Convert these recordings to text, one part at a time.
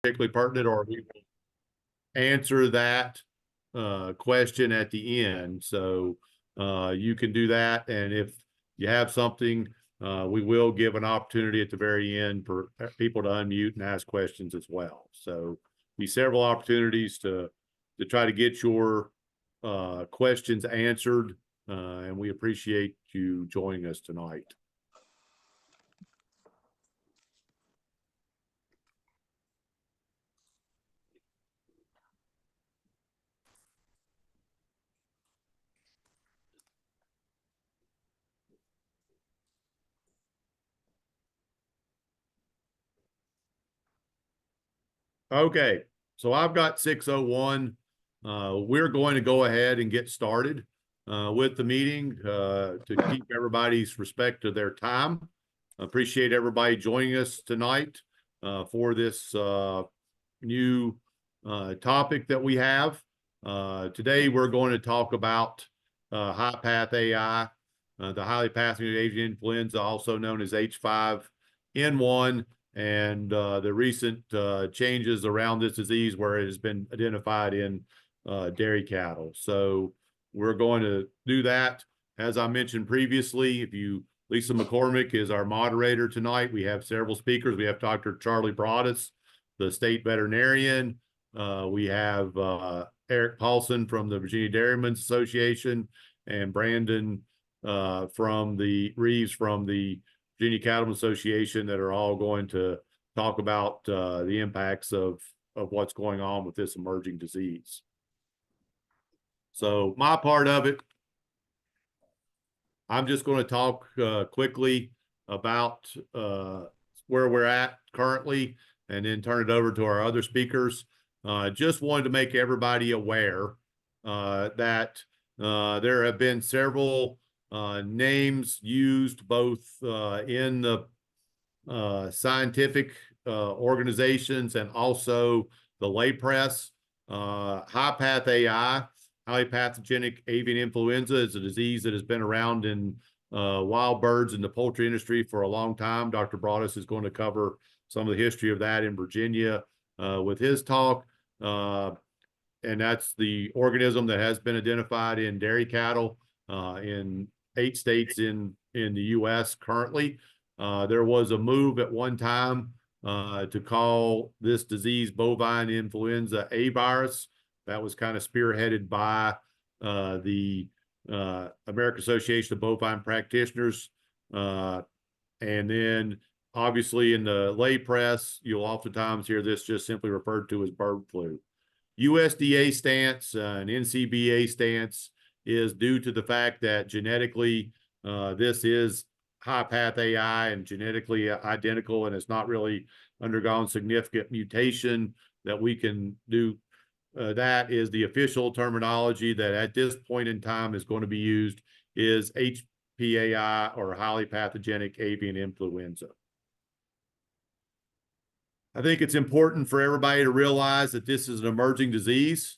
particularly pertinent, or we will answer that question at the end. So you can do that. And if you have something, we will give an opportunity at the very end for people to unmute and ask questions as well. So be several opportunities to try to get your questions answered. And we appreciate you joining us tonight. Okay, so I've got 6:01. We're going to go ahead and get started with the meeting to keep everybody's respect to their time. Appreciate everybody joining us tonight for this new topic that we have. Today, we're going to talk about HPAI, the highly pathogenic avian influenza, also known as H5N1, and the recent changes around this disease where it has been identified in dairy cattle. So we're going to do that. As I mentioned previously, Lisa McCormick is our moderator tonight. We have several speakers. We have Dr. Charlie Broadus, the state veterinarian. We have Eric Paulson from the Virginia Dairymen's Association, and Brandon Reeves from the Virginia Cattlemen's Association, that are all going to talk about the impacts of what's going on with this emerging disease. So my part of it, I'm just going to talk quickly about where we're at currently, and then turn it over to our other speakers. Just wanted to make everybody aware that there have been several names used both in the scientific organizations and also the lay press. HPAI, highly pathogenic avian influenza, is a disease that has been around in wild birds in the poultry industry for a long time. Dr. Broadus is going to cover some of the history of that in Virginia with his talk. And that's the organism that has been identified in dairy cattle in 8 states in the U.S. currently. There was a move at one time to call this disease bovine influenza A virus. That was kind of spearheaded by the American Association of Bovine Practitioners. And then obviously in the lay press, you'll oftentimes hear this just simply referred to as bird flu. USDA stance and NCBA stance is due to the fact that genetically this is HPAI and genetically identical, and it's not really undergone significant mutation that we can do. That is the official terminology that at this point in time is going to be used, is HPAI, or highly pathogenic avian influenza. I think it's important for everybody to realize that this is an emerging disease.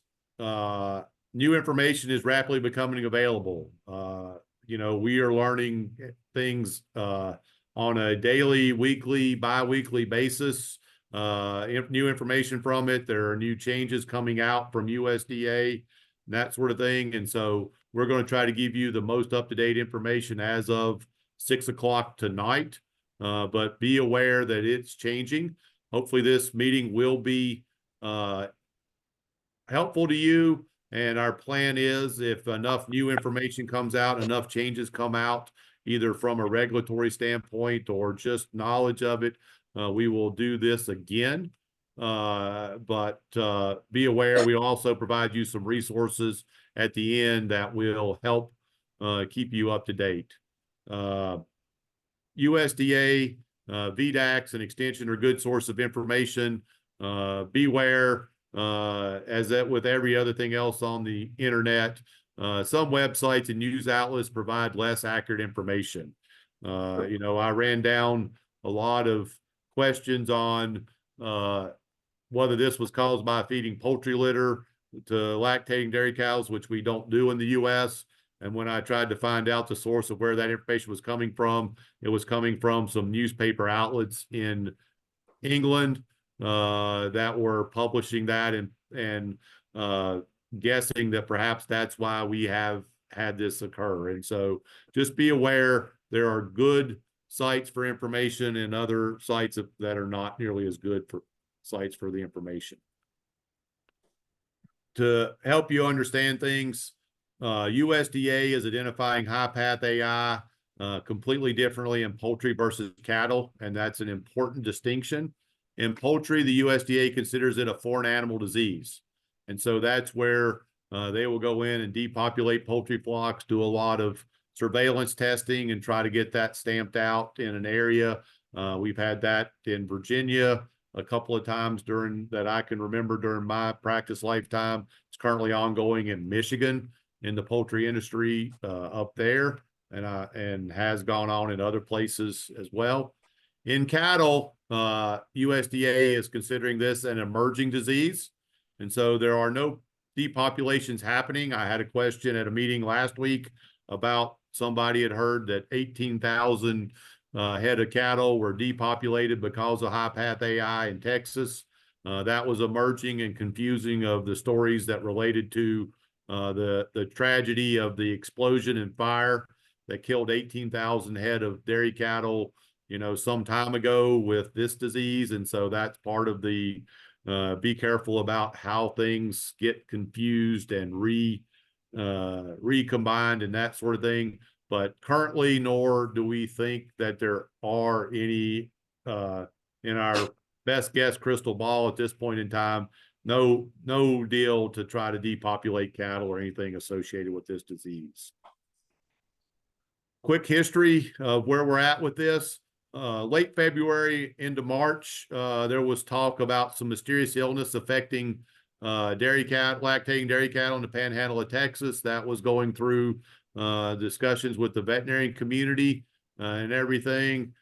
New information is rapidly becoming available. We are learning things on a daily, weekly, bi-weekly basis. New information from it. There are new changes coming out from USDA and that sort of thing. And so we're going to try to give you the most up-to-date information as of 6 o'clock tonight. But be aware that it's changing. Hopefully this meeting will be helpful to you. And our plan is, if enough new information comes out, enough changes come out, either from a regulatory standpoint or just knowledge of it, we will do this again. But be aware, we also provide you some resources at the end that will help keep you up to date. USDA, VDAX, and Extension are a good source of information. Beware, as that with every other thing else on the internet, some websites and news outlets provide less accurate information. I ran down a lot of questions on whether this was caused by feeding poultry litter to lactating dairy cows, which we don't do in the U.S. And when I tried to find out the source of where that information was coming from, it was coming from some newspaper outlets in England. that were publishing that and guessing that perhaps that's why we have had this occur. And so just be aware there are good sites for information and other sites that are not nearly as good for sites for the information. To help you understand things, USDA is identifying high-path AI completely differently in poultry versus cattle, and that's an important distinction. In poultry, the USDA considers it a foreign animal disease. And so that's where they will go in and depopulate poultry flocks, do a lot of surveillance testing and try to get that stamped out in an area. We've had that in Virginia a couple of times during that I can remember during my practice lifetime. It's currently ongoing in Michigan in the poultry industry up there, and has gone on in other places as well. In cattle, USDA is considering this an emerging disease. And so there are no depopulations happening. I had a question at a meeting last week about somebody had heard that 18,000 head of cattle were depopulated because of high-path AI in Texas. That was emerging and confusing of the stories that related to the tragedy of the explosion and fire that killed 18,000 head of dairy cattle, some time ago with this disease. And so that's part of the be careful about how things get confused and recombined and that sort of thing. But currently, nor do we think that there are any in our best guess crystal ball at this point in time, no deal to try to depopulate cattle or anything associated with this disease. Quick history of where we're at with this. Late February into March, there was talk about some mysterious illness affecting lactating dairy cattle in the panhandle of Texas. That was going through discussions with the veterinary community and everything.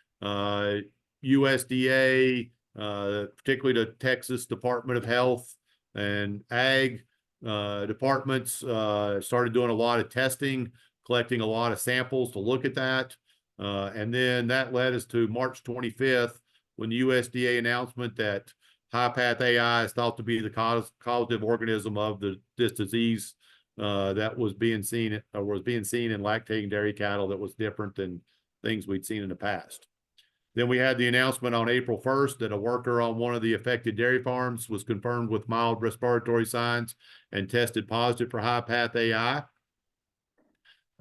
USDA, particularly the Texas Department of Health and Ag departments started doing a lot of testing, collecting a lot of samples to look at that. And then that led us to March 25th, when the USDA announcement that high-path AI is thought to be the causative organism of this disease that was being seen in lactating dairy cattle that was different than things we'd seen in the past. Then we had the announcement on April 1st that a worker on one of the affected dairy farms was confirmed with mild respiratory signs and tested positive for high-path AI.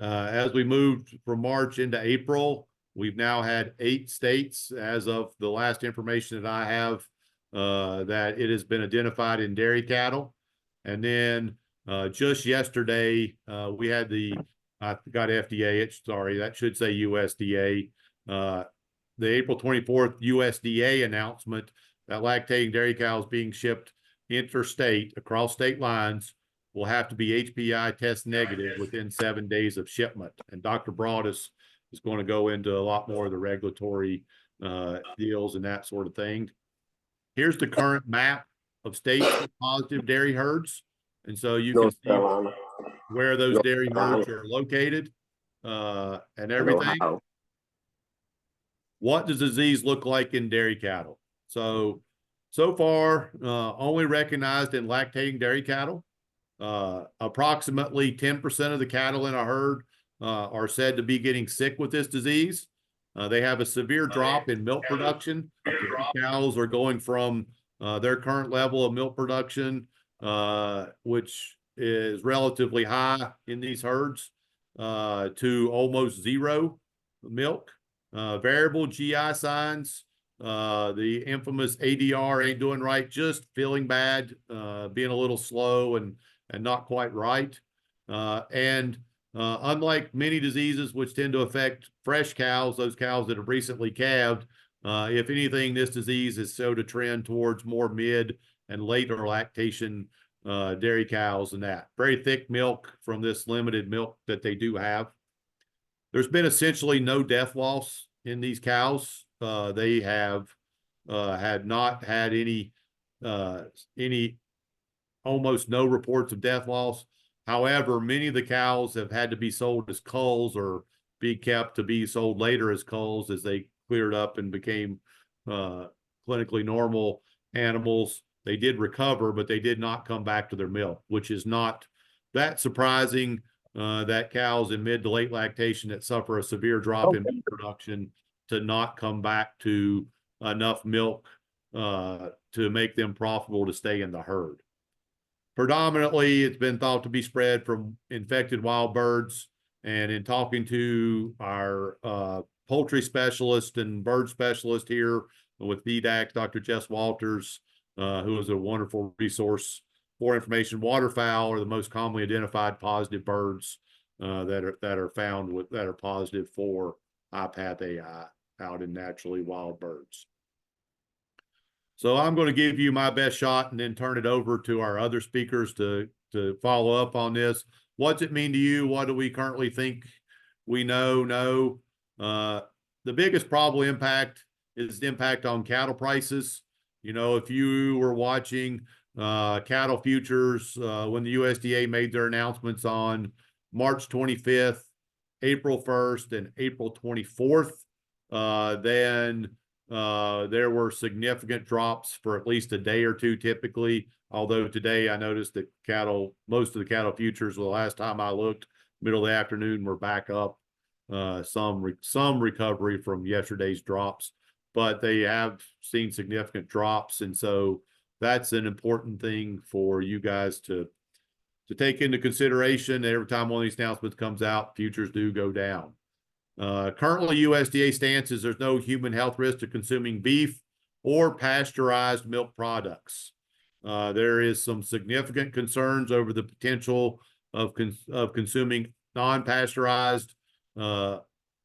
As we moved from March into April, we've now had 8 states, as of the last information that I have, that it has been identified in dairy cattle. And then just yesterday, we had I got FDA, sorry, that should say USDA. The April 24th USDA announcement that lactating dairy cows being shipped interstate across state lines will have to be HPAI test negative within 7 days of shipment. And Dr. Broadus is going to go into a lot more of the regulatory deals and that sort of thing. Here's the current map of states with positive dairy herds. And so you can see where those dairy herds are located and everything. What does disease look like in dairy cattle? So far, only recognized in lactating dairy cattle. Approximately 10% of the cattle in a herd are said to be getting sick with this disease. They have a severe drop in milk production. Cows are going from their current level of milk production, which is relatively high in these herds, to almost zero milk. Variable GI signs, the infamous ADR ain't doing right, just feeling bad, being a little slow and not quite right. Unlike many diseases which tend to affect fresh cows, those cows that have recently calved, if anything, this disease has showed a trend towards more mid and later lactation dairy cows and that. Very thick milk from this limited milk that they do have. There's been essentially no death loss in these cows. They have had not had any almost no reports of death loss. However, many of the cows have had to be sold as culls or be kept to be sold later as culls as they cleared up and became clinically normal. animals, they did recover, but they did not come back to their milk, which is not that surprising. That cows in mid to late lactation that suffer a severe drop in milk production to not come back to enough milk to make them profitable to stay in the herd. Predominantly, it's been thought to be spread from infected wild birds. And in talking to our poultry specialist and bird specialist here with VDAC, Dr. Jess Walters, who is a wonderful resource for information, waterfowl are the most commonly identified positive birds that are found that are positive for HPAI out in naturally wild birds. So I'm going to give you my best shot and then turn it over to our other speakers to follow up on this. What's it mean to you? What do we currently think we know? The biggest probable impact is the impact on cattle prices. You know, if you were watching cattle futures when the USDA made their announcements on March 25th, April 1st, and April 24th, then there were significant drops for at least a day or two typically. Although today I noticed that most of the cattle futures, the last time I looked, middle of the afternoon, were back up. Some recovery from yesterday's drops, but they have seen significant drops. And so that's an important thing for you guys to take into consideration. Every time one of these announcements comes out, futures do go down. Currently, USDA stance is there's no human health risk to consuming beef or pasteurized milk products. There is some significant concerns over the potential of consuming non-pasteurized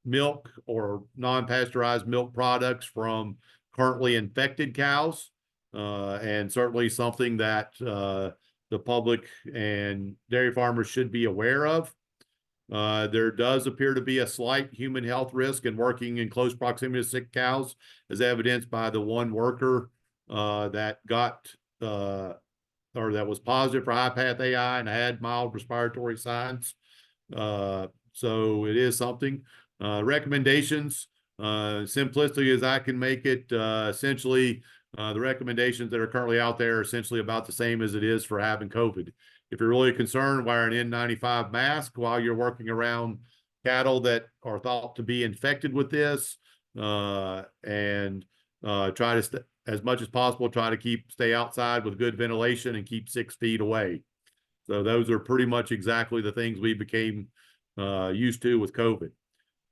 milk or non-pasteurized milk products from currently infected cows, and certainly something that the public and dairy farmers should be aware of. There does appear to be a slight human health risk in working in close proximity to sick cows, as evidenced by the one worker that got or that was positive for HPAI and had mild respiratory signs. So it is something. Recommendations, simplistically as I can make it, essentially the recommendations that are currently out there are essentially about the same as it is for having COVID. If you're really concerned, wear an N95 mask while you're working around cattle that are thought to be infected with this, and try to, as much as possible, try to stay outside with good ventilation and keep 6 feet away. So those are pretty much exactly the things we became used to with COVID.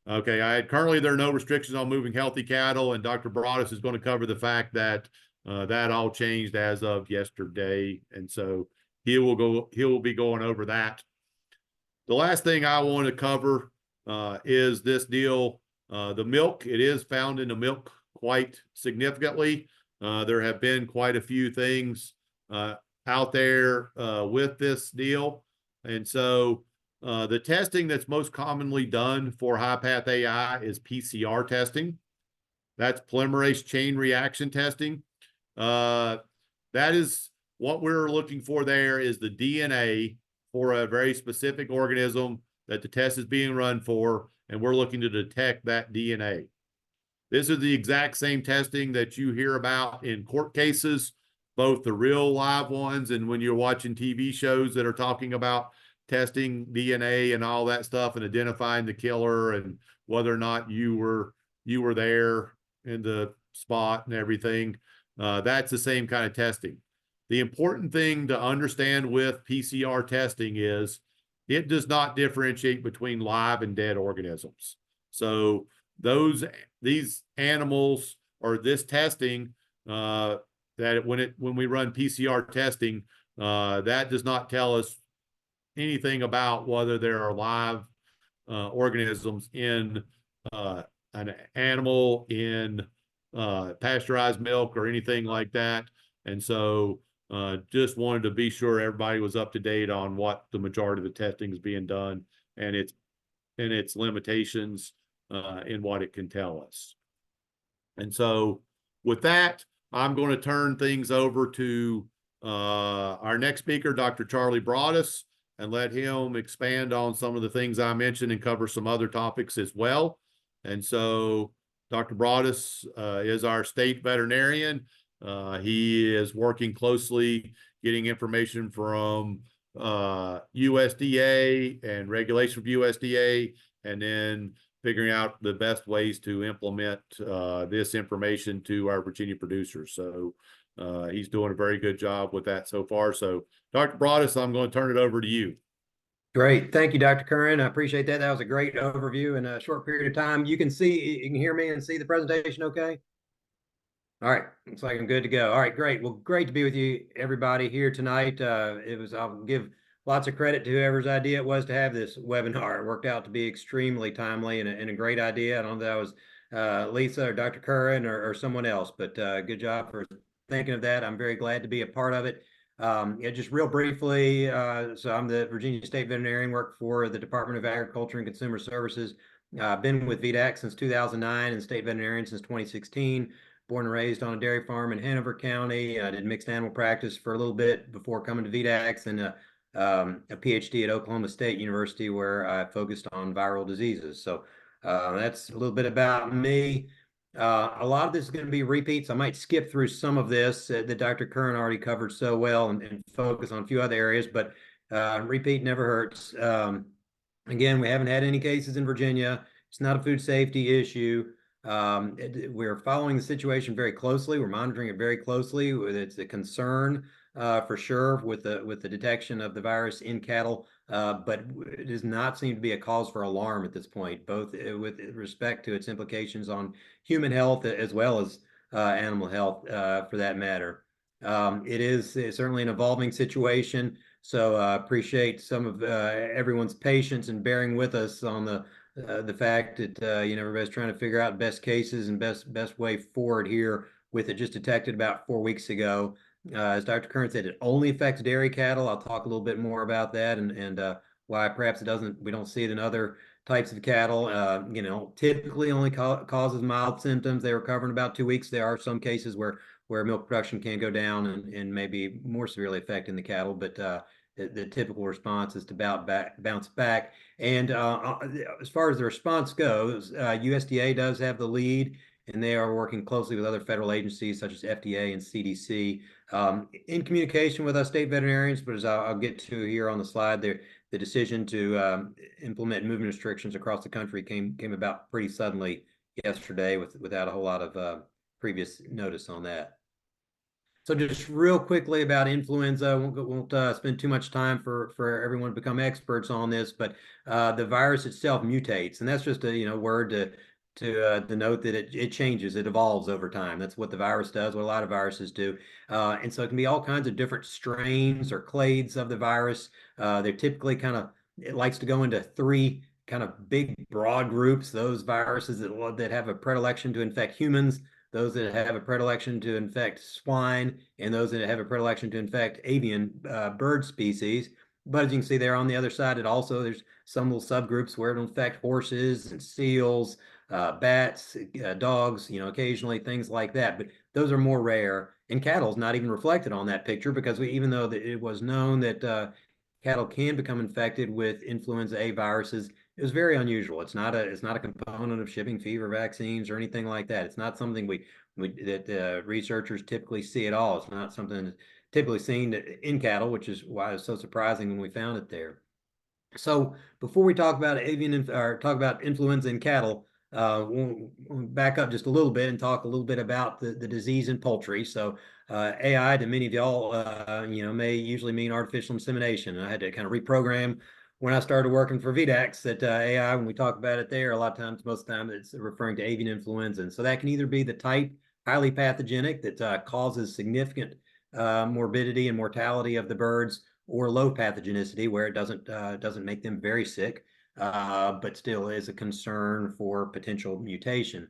Okay, currently there are no restrictions on moving healthy cattle, and Dr. Broadus is going to cover the fact that that all changed as of yesterday, and so he will be going over that. The last thing I want to cover is this deal. The milk, it is found in the milk quite significantly. There have been quite a few things out there with this deal. And so the testing that's most commonly done for HPAI is PCR testing. That's polymerase chain reaction testing. That is what we're looking for. There is the DNA for a very specific organism that the test is being run for, and we're looking to detect that DNA. This is the exact same testing that you hear about in court cases, both the real live ones and when you're watching TV shows that are talking about testing DNA and all that stuff and identifying the killer and whether or not you were there in the spot and everything. That's the same kind of testing. The important thing to understand with PCR testing is it does not differentiate between live and dead organisms. So these animals or this testing, that when we run PCR testing, that does not tell us anything about whether there are live organisms in an animal, in pasteurized milk or anything like that. And so just wanted to be sure everybody was up to date on what the majority of the testing is being done and its limitations in what it can tell us. And so with that, I'm going to turn things over to our next speaker, Dr. Charlie Broadus, and let him expand on some of the things I mentioned and cover some other topics as well. And so Dr. Broadus is our state veterinarian. He is working closely, getting information from USDA and regulation from USDA, and then figuring out the best ways to implement this information to our Virginia producers. So he's doing a very good job with that so far. So Dr. Broadus, I'm going to turn it over to you. Great. Thank you, Dr. Curran. I appreciate that. That was a great overview in a short period of time. You can hear me and see the presentation okay? All right. Looks like I'm good to go. All right, great. Well, great to be with you, everybody, here tonight. I'll give lots of credit to whoever's idea it was to have this webinar. It worked out to be extremely timely and a great idea. I don't know if that was Lisa or Dr. Curran or someone else, but good job for thinking of that. I'm very glad to be a part of it. Yeah, just real briefly, so I'm the Virginia State Veterinarian, work for the Department of Agriculture and Consumer Services. I've been with VDAC since 2009 and State Veterinarian since 2016. Born and raised on a dairy farm in Hanover County. I did mixed animal practice for a little bit before coming to VDAC, and a PhD at Oklahoma State University where I focused on viral diseases. So that's a little bit about me. A lot of this is going to be repeats. I might skip through some of this that Dr. Curran already covered so well and focus on a few other areas, but repeat never hurts. Again, we haven't had any cases in Virginia. It's not a food safety issue. We're following the situation very closely. We're monitoring it very closely. It's a concern for sure with the detection of the virus in cattle, but it does not seem to be a cause for alarm at this point, both with respect to its implications on human health as well as animal health for that matter. It's certainly an evolving situation, so appreciate some of everyone's patience and bearing with us on the fact that everybody's trying to figure out best cases and best way forward here with it just detected about 4 weeks ago. As Dr. Curran said, it only affects dairy cattle. I'll talk a little bit more about that and why perhaps we don't see it in other types of cattle. Typically only causes mild symptoms. They recover in about 2 weeks. There are some cases where milk production can go down and maybe more severely affecting the cattle, but the typical response is to bounce back. And as far as the response goes, USDA does have the lead, and they are working closely with other federal agencies such as FDA and CDC in communication with us state veterinarians. But as I'll get to here on the slide, the decision to implement movement restrictions across the country came about pretty suddenly yesterday without a whole lot of previous notice on that. So just real quickly about influenza, won't spend too much time for everyone to become experts on this, but the virus itself mutates, and that's just a word to denote that it changes, it evolves over time. That's what the virus does, what a lot of viruses do, and so it can be all kinds of different strains or clades of the virus. They're typically it likes to go into three kind of big broad groups: those viruses that have a predilection to infect humans, those that have a predilection to infect swine, and those that have a predilection to infect avian bird species. But as you can see there on the other side, there's some little subgroups where it'll infect horses and seals, bats, dogs, occasionally things like that. But those are more rare. And cattle is not even reflected on that picture because even though it was known that cattle can become infected with influenza A viruses, it was very unusual. It's not a component of shipping fever vaccines or anything like that. It's not something that researchers typically see at all. It's not something that's typically seen in cattle, which is why it's so surprising when we found it there. So before we talk about talk about influenza in cattle, we'll back up just a little bit and talk a little bit about the disease in poultry. So AI, to many of y'all, may usually mean artificial insemination. And I had to kind of reprogram when I started working for VDAX that AI, when we talk about it there, most of the time it's referring to avian influenza. And so that can either be the type, highly pathogenic, that causes significant morbidity and mortality of the birds, or low pathogenicity, where it doesn't make them very sick, but still is a concern for potential mutation.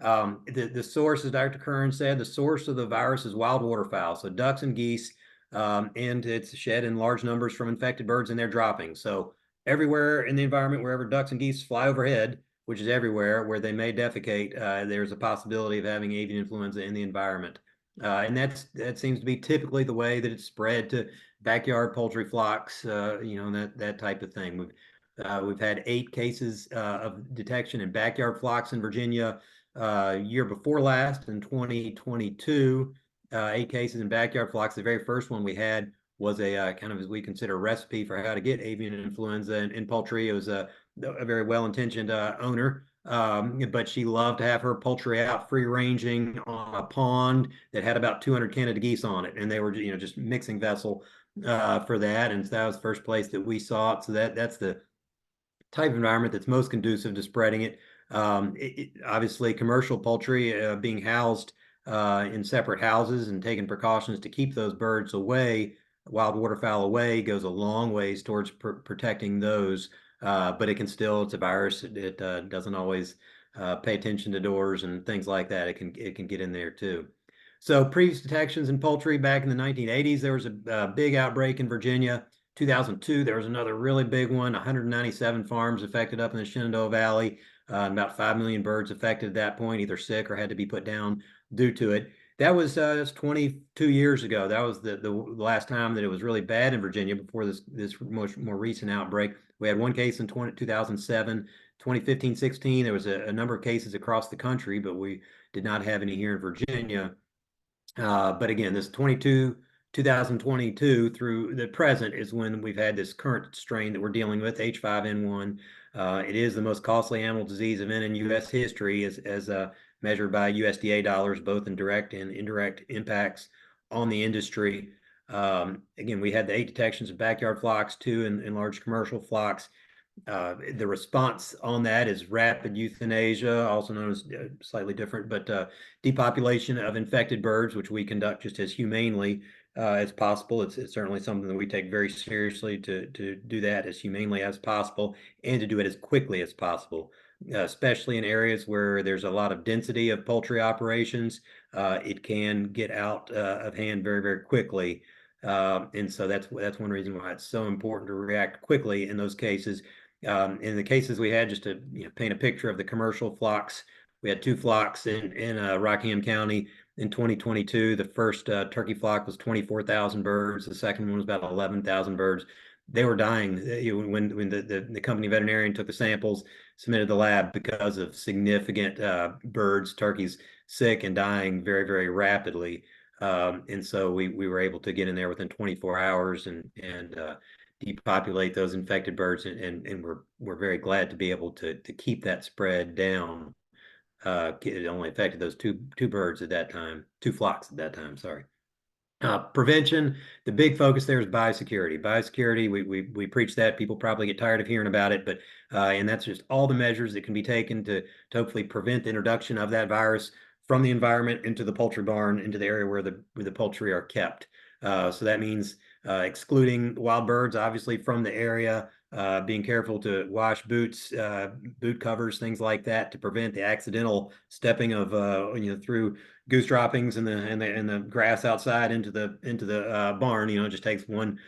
The source, as Dr. Curran said, the source of the virus is wild waterfowl, so ducks and geese, and it's shed in large numbers from infected birds and they're dropping. So everywhere in the environment, wherever ducks and geese fly overhead, which is everywhere where they may defecate, there's a possibility of having avian influenza in the environment. And that seems to be typically the way that it's spread to backyard poultry flocks, that type of thing. We've had 8 cases of detection in backyard flocks in Virginia year before last in 2022. 8 cases in backyard flocks. The very first one we had was a kind of, as we consider, a recipe for how to get avian influenza in poultry. It was a very well-intentioned owner, but she loved to have her poultry out free ranging on a pond that had about 200 Canada geese on it, and they were, you know, just mixing vessel for that. And so that was the first place that we saw it. So that's the type of environment that's most conducive to spreading it. Obviously, commercial poultry being housed in separate houses and taking precautions to keep those birds away, wild waterfowl away, goes a long ways towards protecting those. But it can still, it's a virus. It doesn't always pay attention to doors and things like that. It can get in there too. So previous detections in poultry back in the 1980s, there was a big outbreak in Virginia. 2002, there was another really big one, 197 farms affected up in the Shenandoah Valley, about 5 million birds affected at that point, either sick or had to be put down due to it. That's 22 years ago. That was the last time that it was really bad in Virginia before this much more recent outbreak. We had one case in 2007, 2015, 16. There was a number of cases across the country, but we did not have any here in Virginia. But again, this 2022 through the present is when we've had this current strain that we're dealing with, H5N1. It is the most costly animal disease event in U.S. history as measured by USDA dollars, both in direct and indirect impacts on the industry. Again, we had the 8 detections of backyard flocks, 2 in large commercial flocks. The response on that is rapid euthanasia, also known as slightly different, but depopulation of infected birds, which we conduct just as humanely as possible. It's certainly something that we take very seriously to do that as humanely as possible and to do it as quickly as possible, especially in areas where there's a lot of density of poultry operations. It can get out of hand very, very quickly. And so that's one reason why it's so important to react quickly in those cases. In the cases we had, just to paint a picture of the commercial flocks, we had 2 flocks in Rockingham County in 2022. The first turkey flock was 24,000 birds. The second one was about 11,000 birds. They were dying when the company veterinarian took the samples, submitted to the lab because of significant birds, turkeys sick and dying very, very rapidly. And so we were able to get in there within 24 hours and depopulate those infected birds, and we're very glad to be able to keep that spread down. It only affected those two birds at that time, 2 flocks at that time, sorry. Prevention, the big focus there is biosecurity. Biosecurity, we preach that. People probably get tired of hearing about it, but and that's just all the measures that can be taken to hopefully prevent the introduction of that virus from the environment into the poultry barn, into the area where the poultry are kept. So that means excluding wild birds, obviously, from the area, being careful to wash boots, boot covers, things like that, to prevent the accidental stepping of through goose droppings and the grass outside into the barn. It just takes one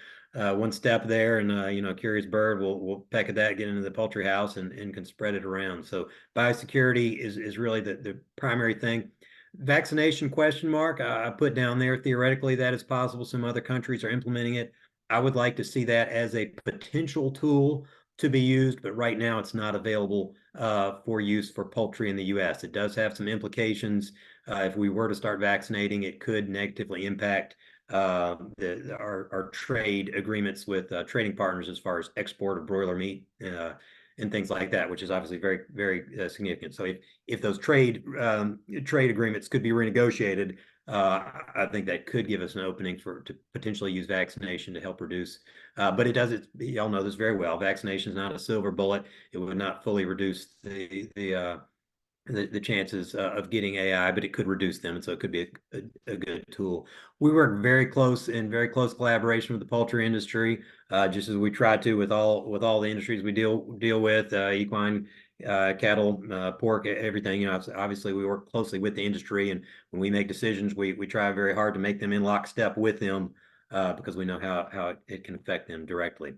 step there, and a curious bird will peck at that, get into the poultry house, and can spread it around. So biosecurity is really the primary thing. Vaccination question mark. I put down there, theoretically that is possible. Some other countries are implementing it. I would like to see that as a potential tool to be used, but right now it's not available for use for poultry in the U.S. It does have some implications. If we were to start vaccinating, it could negatively impact our trade agreements with trading partners as far as export of broiler meat and things like that, which is obviously very, very significant. So if those trade agreements could be renegotiated, I think that could give us an opening to potentially use vaccination to help reduce. But it does. Y'all know this very well. Vaccination is not a silver bullet. It would not fully reduce the chances of getting AI, but it could reduce them, and so it could be a good tool. We work very close collaboration with the poultry industry, just as we try to with all the industries we deal with, equine, cattle, pork, everything. Obviously we work closely with the industry, and when we make decisions, we try very hard to make them in lockstep with them, because we know how it can affect them directly.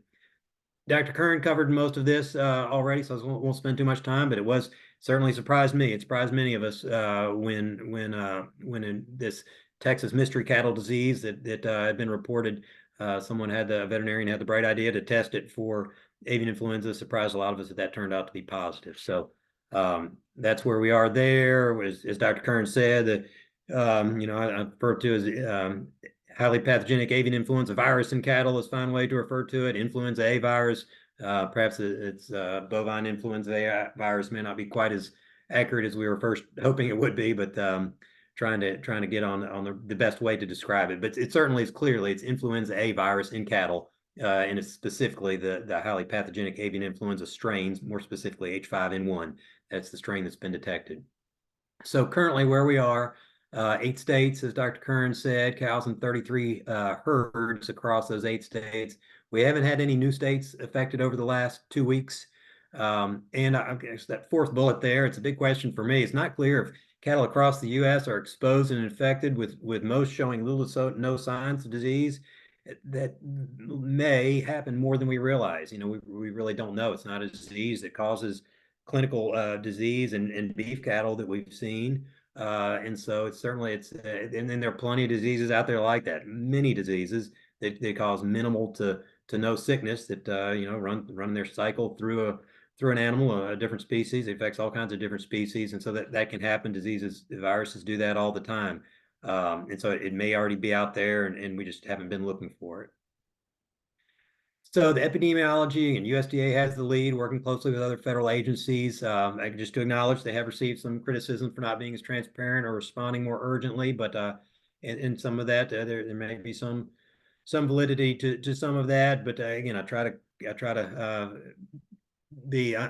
Dr. Kern covered most of this already, so I won't spend too much time, but it was certainly surprised me. It surprised many of us when in this Texas mystery cattle disease that had been reported, the veterinarian had the bright idea to test it for avian influenza. Surprised a lot of us that turned out to be positive. So that's where we are there. As Dr. Kern said, I refer to as highly pathogenic avian influenza virus in cattle is a fine way to refer to it. Influenza A virus, perhaps it's bovine influenza A virus may not be quite as accurate as we were first hoping it would be, but trying to get on the best way to describe it. But it certainly is clearly it's influenza A virus in cattle, and it's specifically the highly pathogenic avian influenza strains, more specifically H5N1. That's the strain that's been detected. So currently where we are, 8 states, as Dr. Kern said, cows in 33 herds across those 8 states. We haven't had any new states affected over the last 2 weeks. And I guess that fourth bullet there, it's a big question for me. It's not clear if cattle across the U.S. are exposed and infected with most showing little to no signs of disease. That may happen more than we realize. We really don't know. It's not a disease that causes clinical disease in beef cattle that we've seen. And so it's and then there are plenty of diseases out there like that, many diseases that they cause minimal to no sickness that run their cycle through an animal, a different species. It affects all kinds of different species, and so that can happen. Viruses do that all the time. And so it may already be out there, and we just haven't been looking for it. So the epidemiology and USDA has the lead, working closely with other federal agencies. Just to acknowledge they have received some criticism for not being as transparent or responding more urgently, but in some of that there may be some validity to some of that. But again, I try to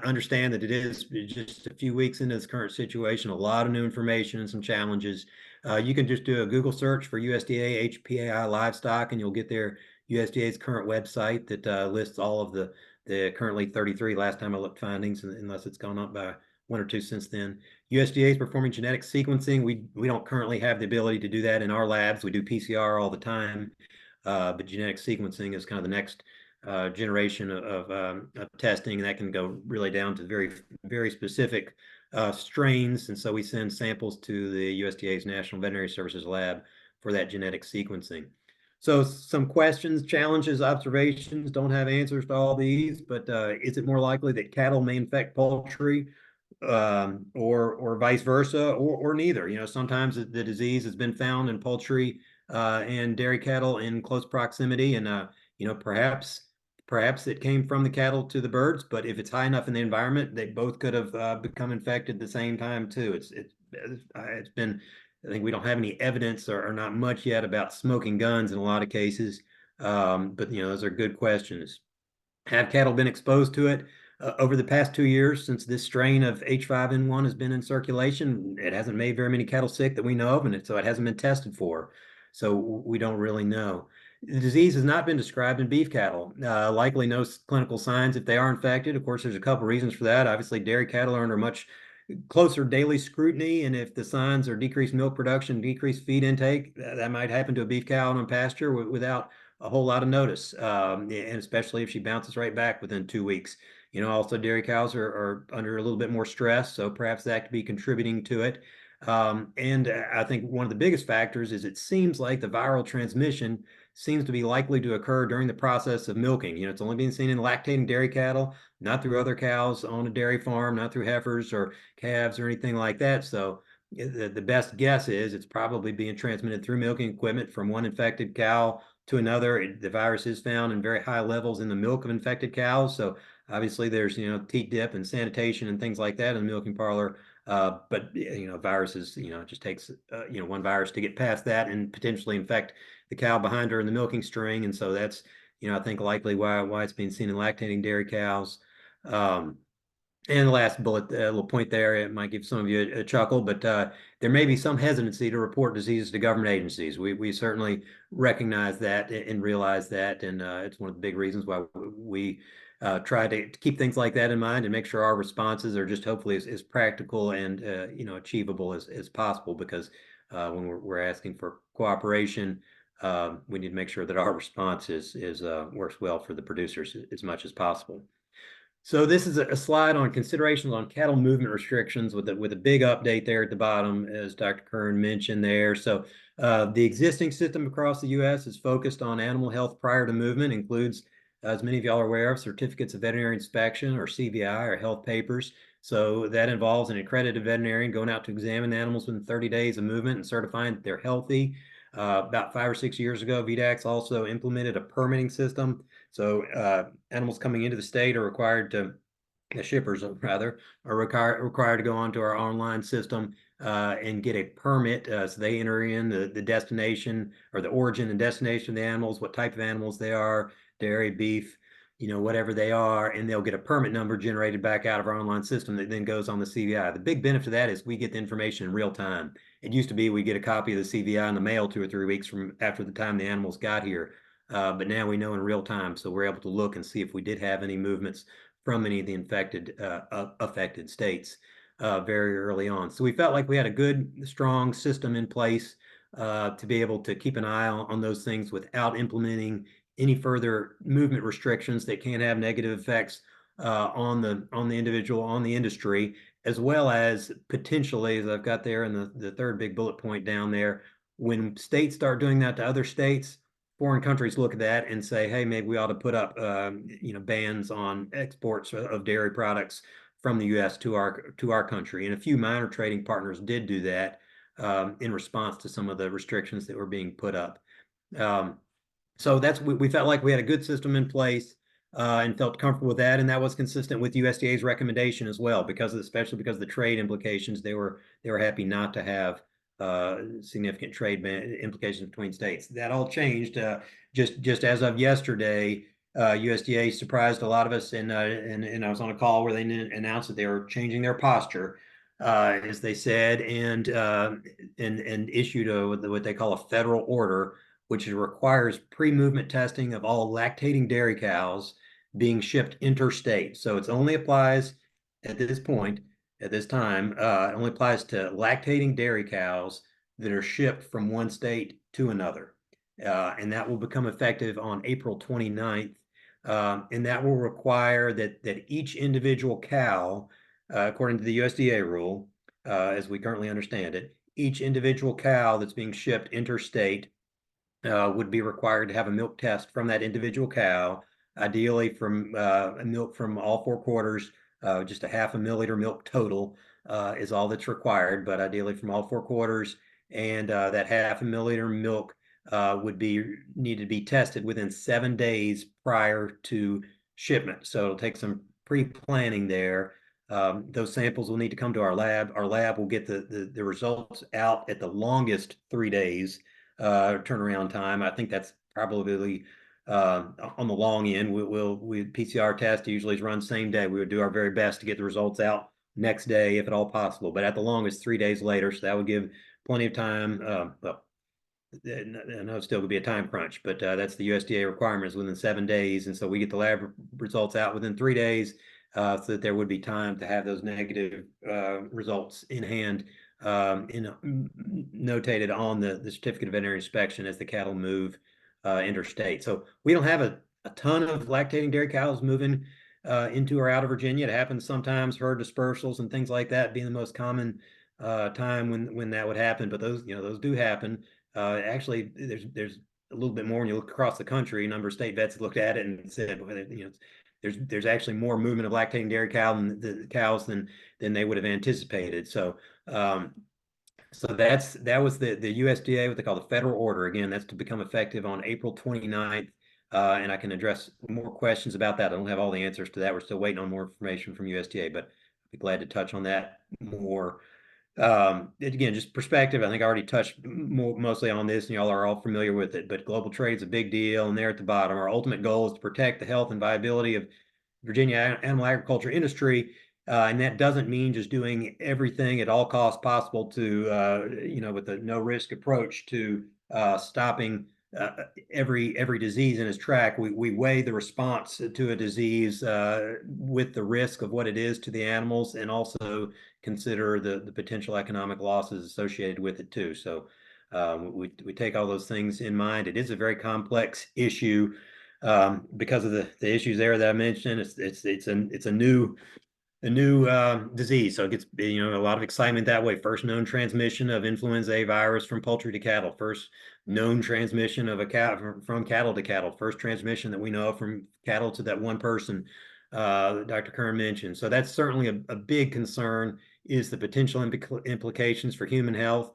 understand that it is just a few weeks into this current situation, a lot of new information and some challenges. You can just do a Google search for USDA HPAI livestock, and you'll get their USDA's current website that lists all of the currently 33 last time I looked findings, unless it's gone up by 1 or 2 since then. USDA is performing genetic sequencing. We don't currently have the ability to do that in our labs. We do PCR all the time, but genetic sequencing is kind of the next generation of testing, and that can go really down to very, very specific strains. And so we send samples to the USDA's National Veterinary Services Lab for that genetic sequencing. So some questions, challenges, observations, don't have answers to all these, but is it more likely that cattle may infect poultry or vice versa, or neither? Sometimes the disease has been found in poultry and dairy cattle in close proximity, and perhaps it came from the cattle to the birds, but if it's high enough in the environment, they both could have become infected at the same time too. It's been, I think we don't have any evidence or not much yet about smoking guns in a lot of cases, but those are good questions. Have cattle been exposed to it over the past 2 years since this strain of H5N1 has been in circulation? It hasn't made very many cattle sick that we know of, and so it hasn't been tested for. So we don't really know. The disease has not been described in beef cattle. Likely no clinical signs if they are infected. Of course, there's a couple reasons for that. Obviously, dairy cattle are under much closer daily scrutiny, and if the signs are decreased milk production, decreased feed intake, that might happen to a beef cow on pasture without a whole lot of notice, and especially if she bounces right back within 2 weeks. Also dairy cows are under a little bit more stress, so perhaps that could be contributing to it. And I think one of the biggest factors is it seems like the viral transmission seems to be likely to occur during the process of milking. It's only being seen in lactating dairy cattle, not through other cows on a dairy farm, not through heifers or calves or anything like that. So the best guess is it's probably being transmitted through milking equipment from one infected cow to another. The virus is found in very high levels in the milk of infected cows. So obviously there's, teat dip and sanitation and things like that in the milking parlor. But viruses, it just takes one virus to get past that and potentially infect the cow behind her in the milking string. And so that's, I think likely why it's being seen in lactating dairy cows. And the last bullet, little point there, it might give some of you a chuckle, but there may be some hesitancy to report diseases to government agencies. We certainly recognize that and realize that, and it's one of the big reasons why we try to keep things like that in mind and make sure our responses are just hopefully as practical and achievable as possible. Because when we're asking for cooperation, we need to make sure that our response works well for the producers as much as possible. So this is a slide on considerations on cattle movement restrictions with a big update there at the bottom, as Dr. Kern mentioned there. So the existing system across the U.S. is focused on animal health prior to movement, includes, as many of y'all are aware of, certificates of veterinary inspection or CVI or health papers. So that involves an accredited veterinarian going out to examine animals within 30 days of movement and certifying that they're healthy. About 5 or 6 years ago, VDAX also implemented a permitting system. So animals coming into the state are required to, the shippers rather, are required to go onto our online system and get a permit. So they enter in the destination or the origin and destination of the animals, what type of animals they are, dairy, beef, whatever they are, and they'll get a permit number generated back out of our online system that then goes on the CVI. The big benefit of that is we get the information in real time. It used to be we get a copy of the CVI in the mail 2 or 3 weeks from after the time the animals got here. But now we know in real time, so we're able to look and see if we did have any movements from any of the affected states very early on. So we felt like we had a good, strong system in place to be able to keep an eye on those things without implementing any further movement restrictions that can have negative effects on the individual, on the industry, as well as potentially, as I've got there in the third big bullet point down there, when states start doing that to other states, foreign countries look at that and say, hey, maybe we ought to put up bans on exports of dairy products from the U.S. to our country. And a few minor trading partners did do that in response to some of the restrictions that were being put up. So we felt like we had a good system in place and felt comfortable with that, and that was consistent with USDA's recommendation as well, especially because of the trade implications. They were happy not to have significant trade implications between states. That all changed just as of yesterday. USDA surprised a lot of us, and I was on a call where they announced that they were changing their posture, as they said, and issued what they call a federal order, which requires pre-movement testing of all lactating dairy cows being shipped interstate. So it only applies at this point, at this time, it only applies to lactating dairy cows that are shipped from one state to another. And that will become effective on April 29th. And that will require that each individual cow, according to the USDA rule, as we currently understand it, each individual cow that's being shipped interstate would be required to have a milk test from that individual cow, ideally from milk from all 4 quarters. Just a 1/2 milliliter milk total is all that's required, but ideally from all 4 quarters. And that 1/2 milliliter milk would need to be tested within 7 days prior to shipment. So it'll take some pre-planning there. Those samples will need to come to our lab. Our lab will get the results out at the longest 3 days turnaround time. I think that's probably on the long end. We PCR test usually is run same day. We would do our very best to get the results out next day if at all possible, but at the longest 3 days later. So that would give plenty of time. Well, I know it still would be a time crunch, but that's the USDA requirement is within 7 days. And so we get the lab results out within 3 days so that there would be time to have those negative results in hand notated on the certificate of veterinary inspection as the cattle move interstate. So we don't have a ton of lactating dairy cows moving into or out of Virginia. It happens sometimes, herd dispersals and things like that being the most common time when that would happen. But those do happen. Actually, there's a little bit more when you look across the country. A number of state vets looked at it and said, there's actually more movement of lactating dairy cows than they would have anticipated. So that was the USDA, what they call the federal order. Again, that's to become effective on April 29th. And I can address more questions about that. I don't have all the answers to that. We're still waiting on more information from USDA, but I'd be glad to touch on that more. Again, just perspective. I think I already touched mostly on this, and y'all are all familiar with it, but global trade is a big deal. And there at the bottom, our ultimate goal is to protect the health and viability of Virginia animal agriculture industry. And that doesn't mean just doing everything at all costs possible to, with a no risk approach to stopping every disease in its track. We weigh the response to a disease with the risk of what it is to the animals, and also consider the potential economic losses associated with it too. So we take all those things in mind. It is a very complex issue because of the issues there that I mentioned. It's a new disease, so it gets a lot of excitement that way. First known transmission of influenza A virus from poultry to cattle. First known transmission of a cow from cattle to cattle. First transmission that we know of from cattle to that one person that Dr. Kern mentioned. So that's certainly a big concern, is the potential implications for human health.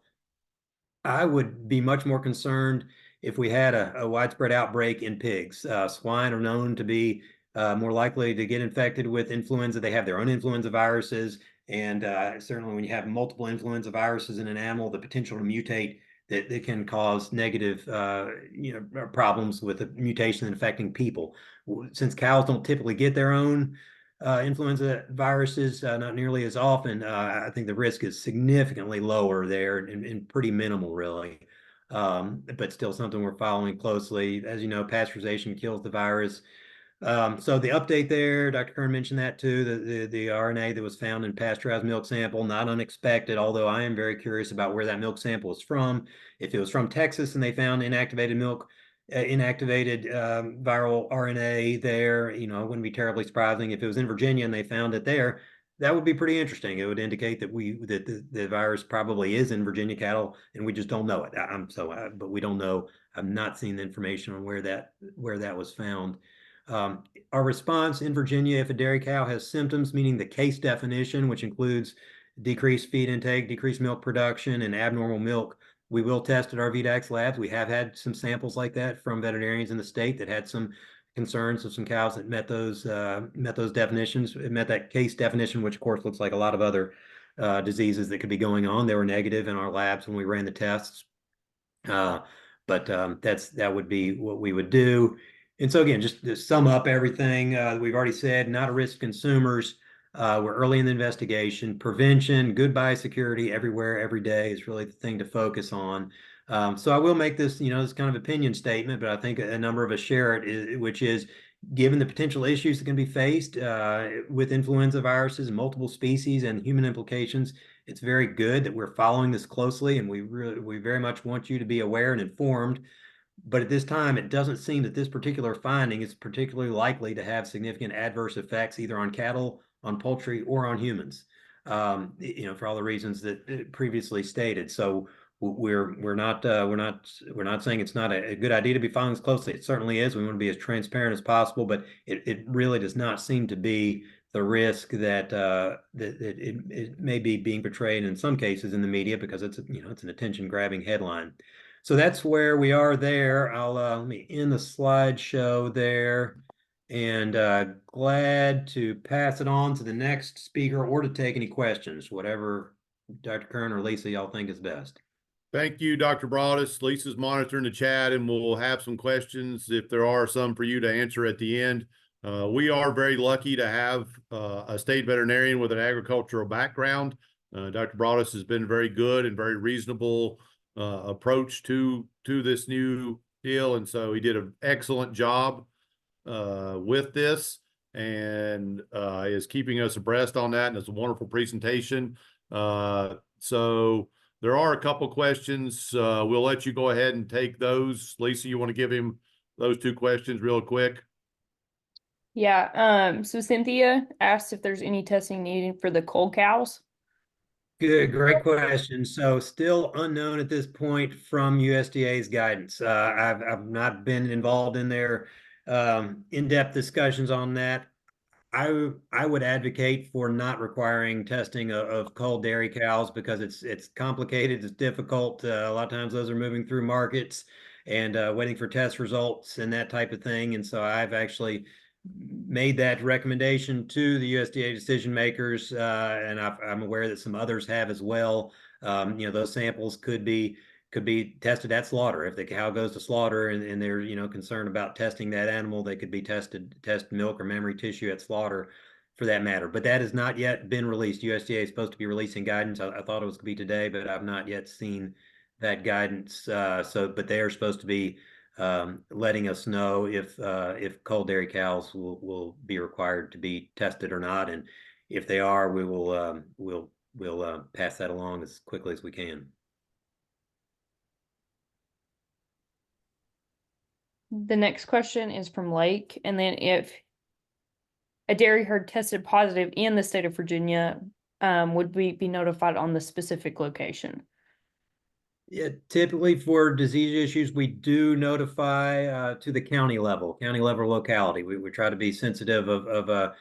I would be much more concerned if we had a widespread outbreak in pigs. Swine are known to be more likely to get infected with influenza. They have their own influenza viruses. And certainly when you have multiple influenza viruses in an animal, the potential to mutate that can cause negative problems with the mutation affecting people. Since cows don't typically get their own influenza viruses not nearly as often, I think the risk is significantly lower there and pretty minimal, really. But still something we're following closely. As you know, pasteurization kills the virus. So the update there, Dr. Kern mentioned that too, the RNA that was found in pasteurized milk sample, not unexpected, although I am very curious about where that milk sample was from. If it was from Texas and they found inactivated milk, inactivated viral RNA there, it wouldn't be terribly surprising. If it was in Virginia and they found it there, that would be pretty interesting. It would indicate that the virus probably is in Virginia cattle and we just don't know it. But we don't know. I've not seen the information on where that was found. Our response in Virginia, if a dairy cow has symptoms, meaning the case definition, which includes decreased feed intake, decreased milk production, and abnormal milk, we will test at our VDAX labs. We have had some samples like that from veterinarians in the state that had some concerns of some cows that met those definitions, met that case definition, which of course looks like a lot of other diseases that could be going on. They were negative in our labs when we ran the tests. But that would be what we would do. And so again, just to sum up everything we've already said, not a risk consumers. We're early in the investigation. Prevention, good biosecurity everywhere, every day is really the thing to focus on. So I will make this, this kind of opinion statement, but I think a number of us share it, which is given the potential issues that can be faced with influenza viruses and multiple species and human implications, it's very good that we're following this closely, and we very much want you to be aware and informed. But at this time, it doesn't seem that this particular finding is particularly likely to have significant adverse effects either on cattle, on poultry, or on humans. For all the reasons that previously stated. So we're not saying it's not a good idea to be following this closely. It certainly is. We want to be as transparent as possible, but it really does not seem to be the risk that it may be being portrayed in some cases in the media because it's an attention-grabbing headline. So that's where we are there. I'll let me end the slideshow there, and glad to pass it on to the next speaker or to take any questions, whatever Dr. Kern or Lisa y'all think is best. Thank you, Dr. Broadus. Lisa's monitoring the chat, and we'll have some questions if there are some for you to answer at the end. We are very lucky to have a state veterinarian with an agricultural background. Dr. Broadus has been very good and very reasonable approach to this new deal, and so he did an excellent job with this and is keeping us abreast on that, and it's a wonderful presentation. So there are a couple questions. We'll let you go ahead and take those. Lisa, you want to give him those two questions real quick? Yeah. So Cynthia asked if there's any testing needed for the cold cows. Good, great question. So still unknown at this point from USDA's guidance. I've not been involved in their in-depth discussions on that. I would advocate for not requiring testing of cold dairy cows because it's complicated, it's difficult. A lot of times those are moving through markets and waiting for test results and that type of thing. And so I've actually made that recommendation to the USDA decision makers, and I'm aware that some others have as well. Those samples could be tested at slaughter. If the cow goes to slaughter and they're concerned about testing that animal, they could be test milk or mammary tissue at slaughter for that matter. But that has not yet been released. USDA is supposed to be releasing guidance. I thought it was going to be today, but I've not yet seen that guidance. But they are supposed to be letting us know if cold dairy cows will be required to be tested or not, and if they are, we'll pass that along as quickly as we can. The next question is from Lake, and then if a dairy herd tested positive in the state of Virginia, would we be notified on the specific location? Yeah, typically for disease issues, we do notify to the county level locality. We try to be sensitive of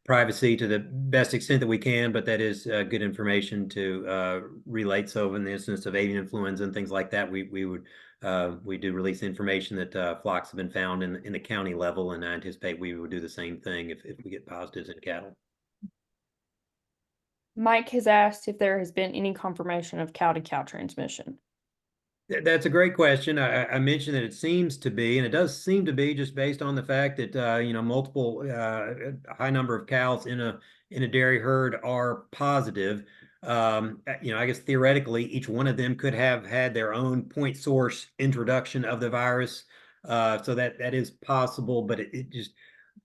privacy to the best extent that we can, but that is good information to relate. So in the instance of avian influenza and things like that, we do release information that flocks have been found in the county level, and I anticipate we would do the same thing if we get positives in cattle. Mike has asked if there has been any confirmation of cow-to-cow transmission. That's a great question. I mentioned that it seems to be, and it does seem to be, just based on the fact that multiple high number of cows in a dairy herd are positive. I guess theoretically, each one of them could have had their own point source introduction of the virus, so that is possible. But it just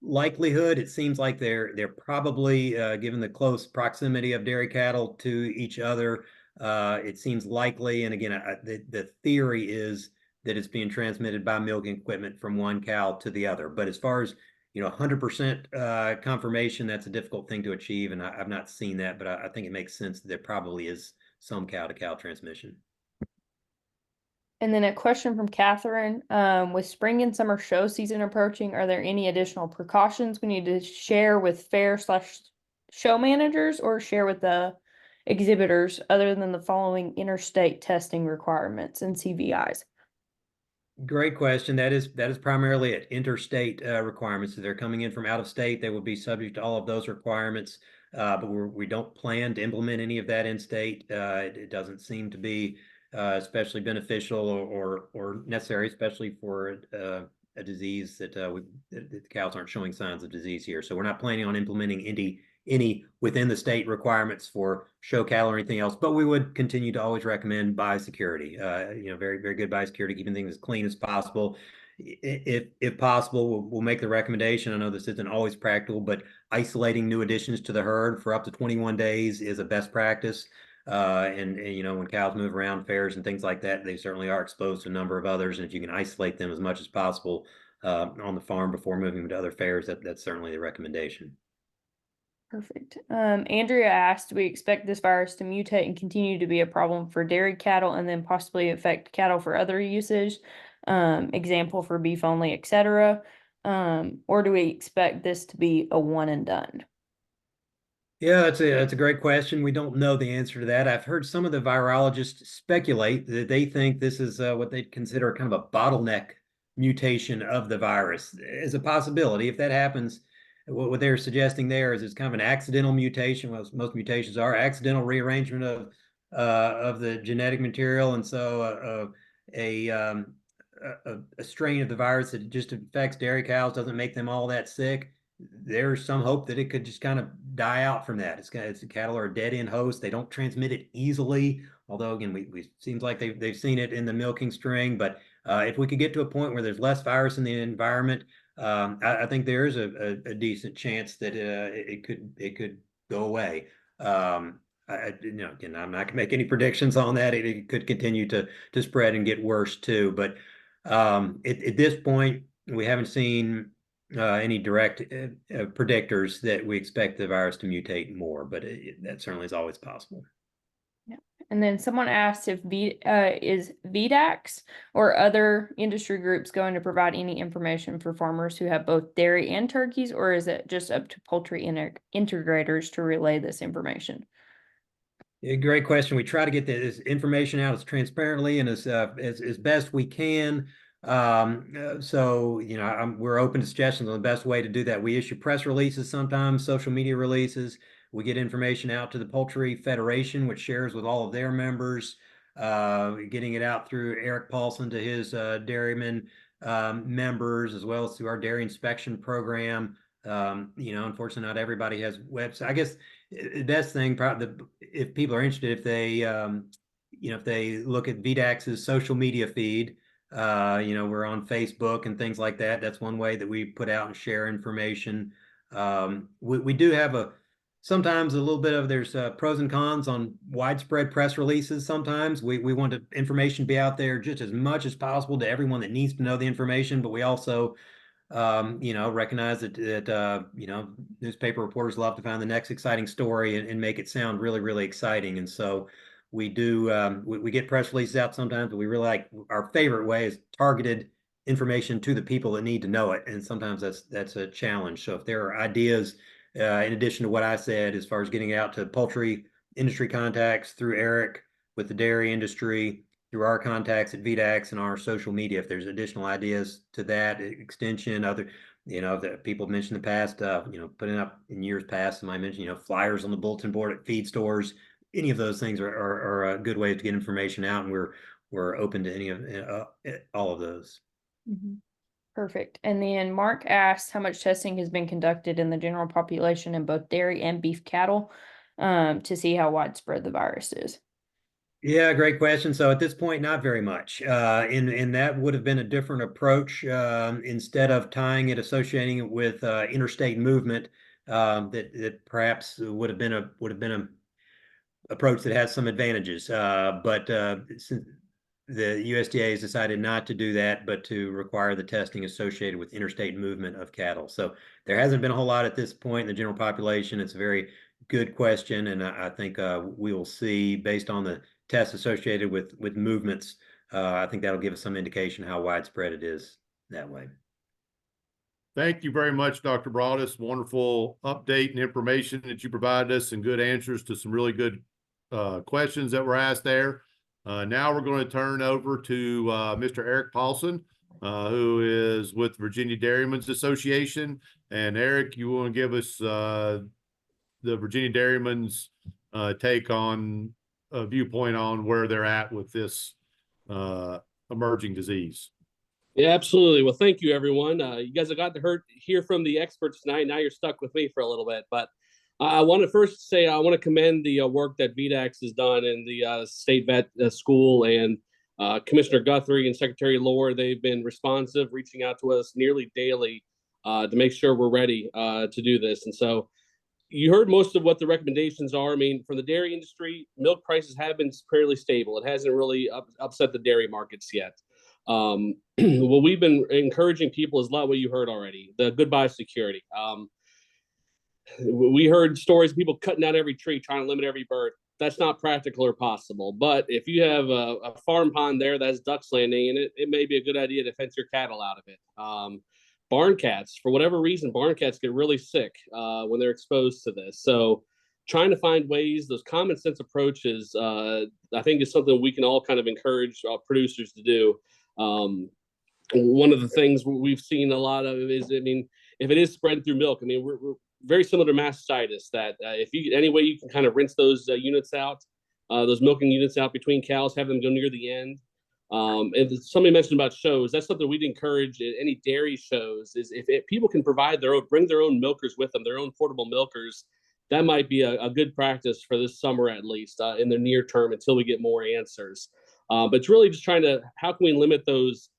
likelihood, it seems like they're probably given the close proximity of dairy cattle to each other. It seems likely, and again, the theory is that it's being transmitted by milking equipment from one cow to the other. But as far as 100% confirmation, that's a difficult thing to achieve, and I've not seen that. But I think it makes sense that there probably is some cow-to-cow transmission. And then a question from Catherine, with spring and summer show season approaching, are there any additional precautions we need to share with fair/show managers or share with the exhibitors other than the following interstate testing requirements and CVIs? Great question. That is primarily at interstate requirements. If they're coming in from out of state, they would be subject to all of those requirements. But we don't plan to implement any of that in state. It doesn't seem to be especially beneficial or necessary, especially for a disease that the cows aren't showing signs of disease here. So we're not planning on implementing any within the state requirements for show cattle or anything else, but we would continue to always recommend biosecurity. Very, very good biosecurity, keeping things as clean as possible. If possible, we'll make the recommendation. I know this isn't always practical, but isolating new additions to the herd for up to 21 days is a best practice. And when cows move around fairs and things like that, they certainly are exposed to a number of others. And if you can isolate them as much as possible on the farm before moving them to other fairs, that's certainly the recommendation. Perfect. Andrea asked, do we expect this virus to mutate and continue to be a problem for dairy cattle and then possibly affect cattle for other usage? Example for beef only, etc. Or do we expect this to be a one and done? Yeah, that's a great question. We don't know the answer to that. I've heard some of the virologists speculate that they think this is what they consider kind of a bottleneck mutation of the virus. As a possibility. If that happens, what they're suggesting there is it's kind of an accidental mutation. Well, most mutations are accidental rearrangement of the genetic material, and so a strain of the virus that just affects dairy cows doesn't make them all that sick. There's some hope that it could just kind of die out from that. It's cattle are a dead end host. They don't transmit it easily. Although again, we seems like they've seen it in the milking string. But if we could get to a point where there's less virus in the environment, I think there is a decent chance that it could go away. Again, I'm not gonna make any predictions on that. It could continue to spread and get worse too. But at this point, we haven't seen any direct predictors that we expect the virus to mutate more, but that certainly is always possible. Yeah. And then someone asked if is VDAX or other industry groups going to provide any information for farmers who have both dairy and turkeys, or is it just up to poultry integrators to relay this information? Great question. We try to get this information out as transparently and as best we can. We're open to suggestions on the best way to do that. We issue press releases sometimes, social media releases. We get information out to the Poultry Federation, which shares with all of their members. Getting it out through Eric Paulson to his dairymen members, as well as through our dairy inspection program. Unfortunately, not everybody has websites. I guess the best thing, probably, if people are interested, if they look at VDAX's social media feed, we're on Facebook and things like that. That's one way that we put out and share information. We do have sometimes a little bit of there's pros and cons on widespread press releases. Sometimes we want the information to be out there just as much as possible to everyone that needs to know the information, but we also recognize that newspaper reporters love to find the next exciting story and make it sound really, really exciting. And so we do we get press releases out sometimes, but we really like our favorite way is targeted information to the people that need to know it, and sometimes that's a challenge. So if there are ideas in addition to what I said as far as getting out to poultry industry contacts through Eric with the dairy industry, through our contacts at VDAX and our social media, if there's additional ideas to that extension, other that people mentioned in the past, putting up in years past, and I mentioned, flyers on the bulletin board at feed stores. Any of those things are a good way to get information out, and we're open to any of all of those. Mhm. Perfect. And then Mark asked how much testing has been conducted in the general population in both dairy and beef cattle to see how widespread the virus is. Yeah, great question. So at this point, not very much. And that would have been a different approach. Instead of tying it, associating it with interstate movement, that perhaps would have been a approach that has some advantages. But since the USDA has decided not to do that, but to require the testing associated with interstate movement of cattle. So there hasn't been a whole lot at this point in the general population. It's a very good question, and I think we will see based on the tests associated with movements. I think that'll give us some indication how widespread it is that way. Thank you very much, Dr. Broadus. Wonderful update and information that you provided us, and good answers to some really good questions that were asked there. Now we're going to turn over to Mr. Eric Paulson, who is with Virginia Dairymen's Association. And Eric, you want to give us the Virginia Dairymen's take on a viewpoint on where they're at with this emerging disease. Yeah, absolutely. Well, thank you, everyone. You guys have got to hear from the experts tonight. Now you're stuck with me for a little bit. But I want to first say I want to commend the work that VDAX has done in the state vet school, and Commissioner Guthrie and Secretary Lohr. They've been responsive, reaching out to us nearly daily to make sure we're ready to do this. And so you heard most of what the recommendations are. I mean, from the dairy industry, milk prices have been fairly stable. It hasn't really upset the dairy markets yet. What we've been encouraging people is a lot what you heard already, the good biosecurity. We heard stories of people cutting out every tree, trying to limit every bird. That's not practical or possible. But if you have a farm pond there that has ducks landing in it, it may be a good idea to fence your cattle out of it. Barn cats, for whatever reason, barn cats get really sick when they're exposed to this. So trying to find ways, those common sense approaches, I think is something we can all kind of encourage producers to do. One of the things we've seen a lot of is, I mean, if it is spread through milk, I mean, we're very similar to mastitis, that if you any way you can kind of rinse those units out, those milking units out between cows, have them go near the end. And somebody mentioned about shows. That's something we'd encourage at any dairy shows, is if people can provide bring their own milkers with them, their own portable milkers, that might be a good practice for this summer, at least in the near term, until we get more answers. But it's really just trying to, how can we limit those,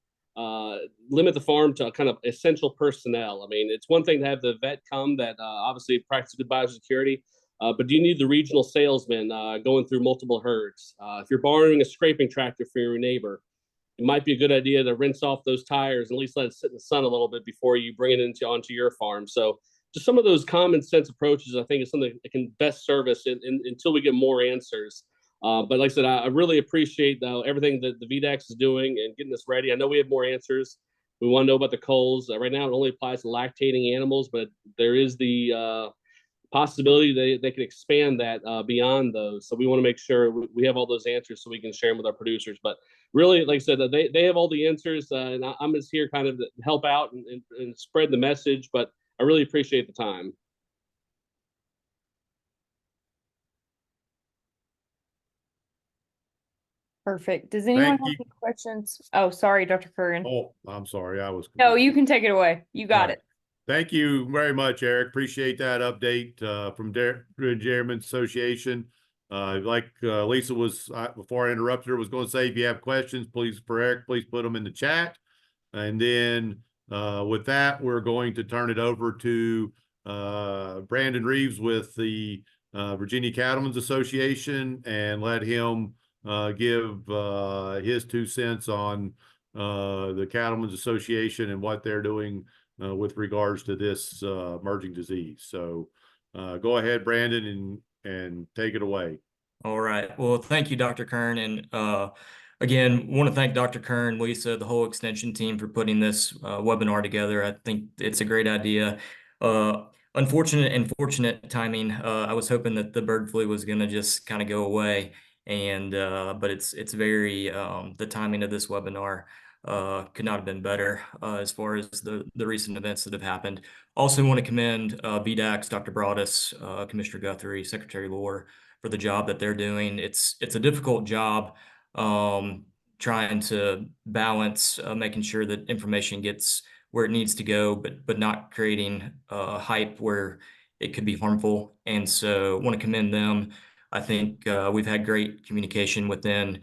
limit the farm to kind of essential personnel? I mean, it's one thing to have the vet come that obviously practices good biosecurity, but do you need the regional salesman going through multiple herds? If you're borrowing a scraping tractor for your neighbor, it might be a good idea to rinse off those tires and at least let it sit in the sun a little bit before you bring it onto your farm. So just some of those common sense approaches, I think, is something that can best serve us until we get more answers. But like I said, I really appreciate everything that the VDAX is doing and getting us ready. I know we have more answers. We want to know about the culls. Right now, it only applies to lactating animals, but there is the possibility they can expand that beyond those. So we want to make sure we have all those answers so we can share them with our producers. But really, like I said, they have all the answers, and I'm just here kind of to help out and spread the message. But I really appreciate the time. Perfect. Does anyone have any questions? Oh, sorry, Dr. Curran. Oh, I'm sorry. I was. No, you can take it away. You got it. Thank you very much, Eric. Appreciate that update from Dairymen's Association. Like Lisa was, before I interrupted her, was going to say, if you have questions, please, for Eric, please put them in the chat. And then with that, we're going to turn it over to Brandon Reeves with the Virginia Cattlemen's Association and let him give his 2 cents on the Cattlemen's Association and what they're doing with regards to this emerging disease. So go ahead, Brandon, and take it away. All right. Well, thank you, Dr. Kern. And again, want to thank Dr. Kern, Lisa, the whole extension team for putting this webinar together. I think it's a great idea. Unfortunate and fortunate timing. I was hoping that the bird flu was going to just kind of go away. And but it's very the timing of this webinar could not have been better as far as the recent events that have happened. Also want to commend VDAX, Dr. Broadus, Commissioner Guthrie, Secretary Lohr, for the job that they're doing. It's a difficult job trying to balance making sure that information gets where it needs to go, but not creating hype where it could be harmful. And so I want to commend them. I think we've had great communication within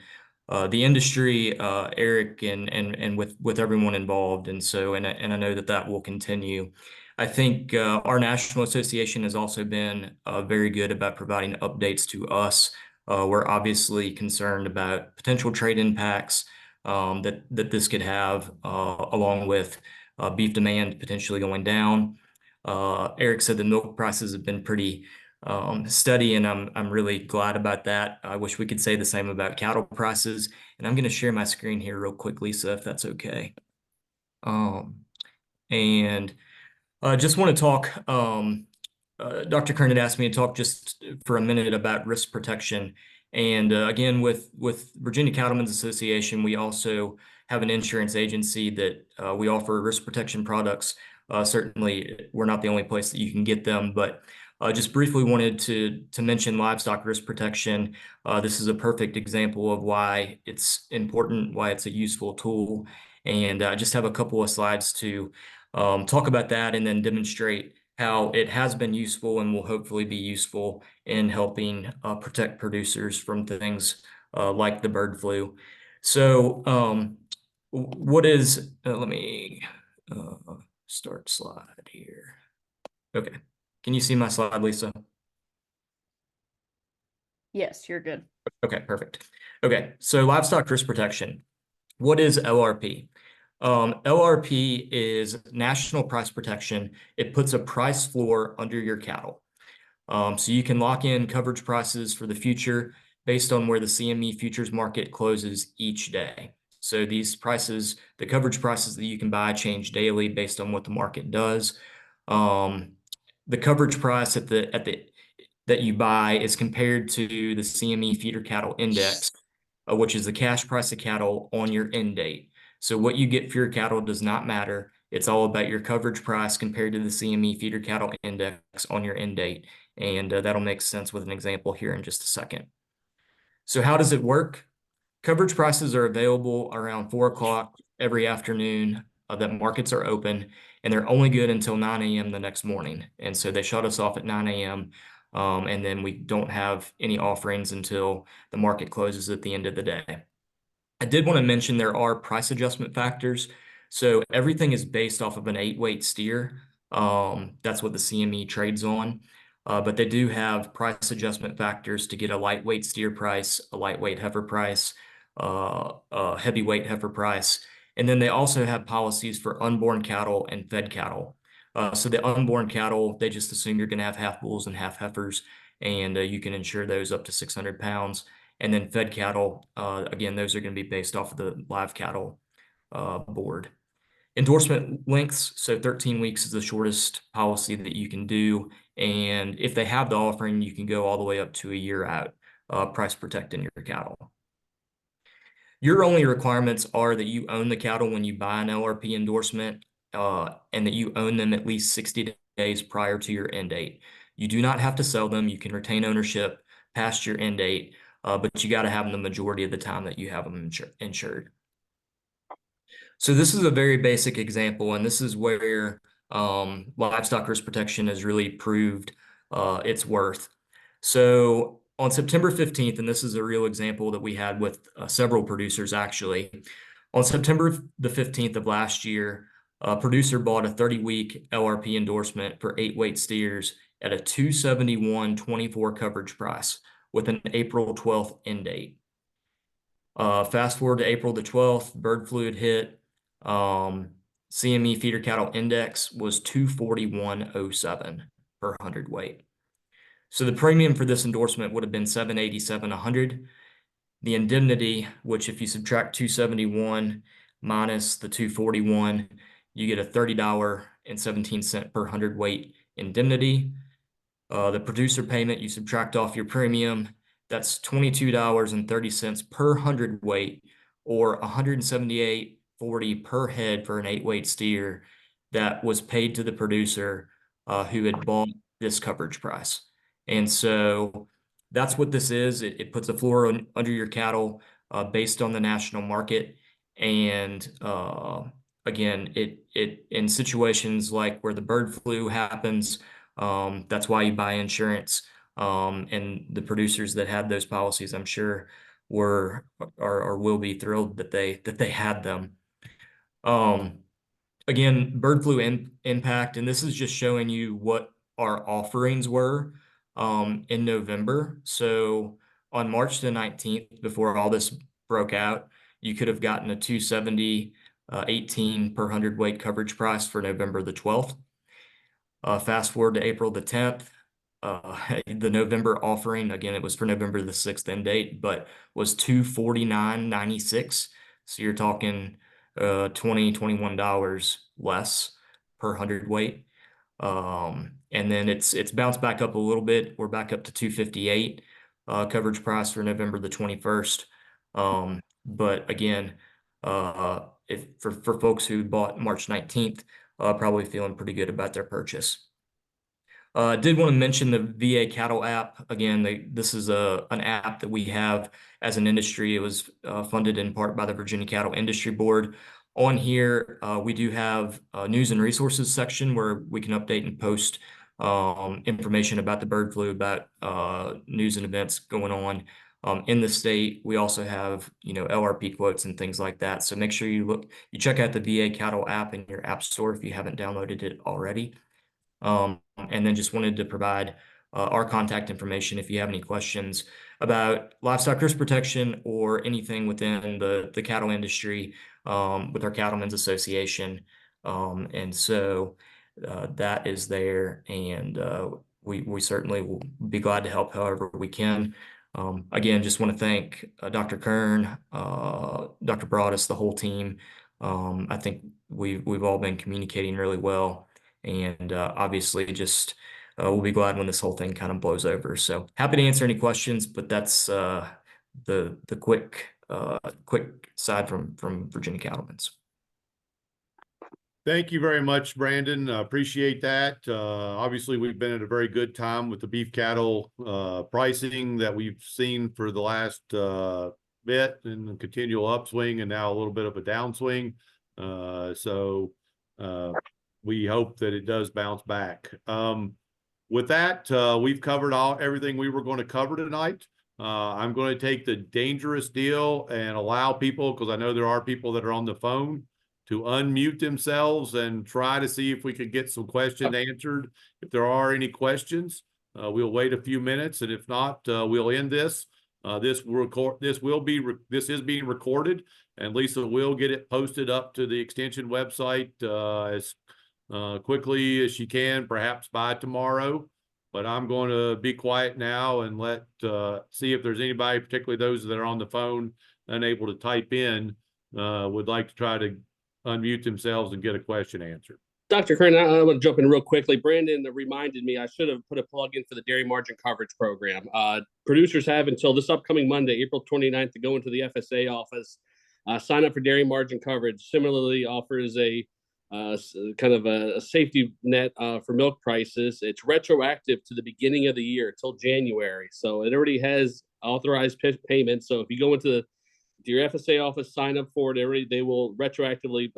the industry, Eric, and with everyone involved. And so, and I know that will continue. I think our national association has also been very good about providing updates to us. We're obviously concerned about potential trade impacts that this could have, along with beef demand potentially going down. Eric said the milk prices have been pretty steady, and I'm really glad about that. I wish we could say the same about cattle prices. And I'm going to share my screen here real quick, Lisa, if that's okay. And just want to talk, Dr. Kern had asked me to talk just for a minute about risk protection. And again, with Virginia Cattlemen's Association, we also have an insurance agency that we offer risk protection products. Certainly, we're not the only place that you can get them, but just briefly wanted to mention livestock risk protection. This is a perfect example of why it's important, why it's a useful tool. And I just have a couple of slides to talk about that and then demonstrate how it has been useful and will hopefully be useful in helping protect producers from things like the bird flu. So what is, let me start slide here. Okay. Can you see my slide, Lisa? Yes, you're good. Okay, perfect. Okay, so livestock risk protection. What is LRP? LRP is national price protection. It puts a price floor under your cattle. So you can lock in coverage prices for the future based on where the CME futures market closes each day. So these prices, the coverage prices that you can buy, change daily based on what the market does. The coverage price that you buy is compared to the CME feeder cattle index, which is the cash price of cattle on your end date. So what you get for your cattle does not matter. It's all about your coverage price compared to the CME feeder cattle index on your end date. And that'll make sense with an example here in just a second. So how does it work? Coverage prices are available around 4 o'clock every afternoon that markets are open, and they're only good until 9 a.m. the next morning. And so they shut us off at 9 a.m. And then we don't have any offerings until the market closes at the end of the day. I did want to mention there are price adjustment factors. So everything is based off of an 8-weight steer. That's what the CME trades on. But they do have price adjustment factors to get a lightweight steer price, a lightweight heifer price, a heavyweight heifer price. And then they also have policies for unborn cattle and fed cattle. So the unborn cattle, they just assume you're going to have half bulls and half heifers, and you can insure those up to 600 pounds. And then fed cattle, again, those are going to be based off of the live cattle board. Endorsement lengths, so 13 weeks is the shortest policy that you can do. And if they have the offering, you can go all the way up to a year out, price protecting your cattle. Your only requirements are that you own the cattle when you buy an LRP endorsement, and that you own them at least 60 days prior to your end date. You do not have to sell them. You can retain ownership past your end date, but you got to have them the majority of the time that you have them insured. So this is a very basic example, and this is where livestock risk protection has really proved its worth. So on September 15th, and this is a real example that we had with several producers actually, on September the 15th of last year, a producer bought a 30-week LRP endorsement for 8-weight steers at a $271.24 coverage price with an April 12th end date. Fast forward to April the 12th, bird flu had hit. CME feeder cattle index was 241.07 per hundredweight. So the premium for this endorsement would have been $787,100. The indemnity, which if you subtract 271 minus the 241, you get a $30.17 per hundredweight indemnity. The producer payment, you subtract off your premium, that's $22.30 per hundredweight, or $178.40 per head for an 8-weight steer that was paid to the producer who had bought this coverage price. And so that's what this is. It puts a floor under your cattle based on the national market. And again, it in situations like where the bird flu happens, that's why you buy insurance. And the producers that had those policies, I'm sure, were or will be thrilled that they had them. Again, bird flu impact, and this is just showing you what our offerings were in November. So on March the 19th, before all this broke out, you could have gotten a 270 18 per hundredweight coverage price for November the 12th. Fast forward to April the 10th, the November offering, again, it was for November the 6th end date, but was $249.96. So you're talking $21 less per hundredweight. And then it's bounced back up a little bit. We're back up to 258 coverage price for November the 21st. But again, if for folks who bought March 19th, probably feeling pretty good about their purchase. Did want to mention the VA cattle app. Again, this is an app that we have as an industry. It was funded in part by the Virginia Cattle Industry Board. On here, we do have a news and resources section where we can update and post information about the bird flu, about news and events going on in the state. We also have, LRP quotes and things like that. So make sure you check out the VA cattle app in your app store if you haven't downloaded it already. And then just wanted to provide our contact information if you have any questions about livestock risk protection or anything within the cattle industry with our Cattlemen's Association. And so that is there, and we certainly will be glad to help however we can. Again, just want to thank Dr. Kern, Dr. Broadus, the whole team. I think we've all been communicating really well. And obviously just we'll be glad when this whole thing kind of blows over. So happy to answer any questions, but that's the quick side from Virginia Cattlemen's. Thank you very much, Brandon. Appreciate that. Obviously, we've been at a very good time with the beef cattle pricing that we've seen for the last bit, and the continual upswing, and now a little bit of a downswing. We hope that it does bounce back. With that, we've covered everything we were going to cover tonight. I'm going to take the dangerous deal and allow people, because I know there are people that are on the phone, to unmute themselves and try to see if we could get some questions answered. If there are any questions, we'll wait a few minutes, and if not, we'll end this. This is being recorded, and Lisa will get it posted up to the extension website as quickly as she can, perhaps by tomorrow. But I'm going to be quiet now and see if there's anybody, particularly those that are on the phone, unable to type in, would like to try to unmute themselves and get a question answered. Dr. Kern, I want to jump in real quickly. Brandon reminded me I should have put a plug in for the dairy margin coverage program. Producers have until this upcoming Monday, April 29th, to go into the FSA office, sign up for dairy margin coverage. Similarly, offers a kind of a safety net for milk prices. It's retroactive to the beginning of the year till January. So it already has authorized payments. So if you go into your FSA office, sign up for it, they will retroactively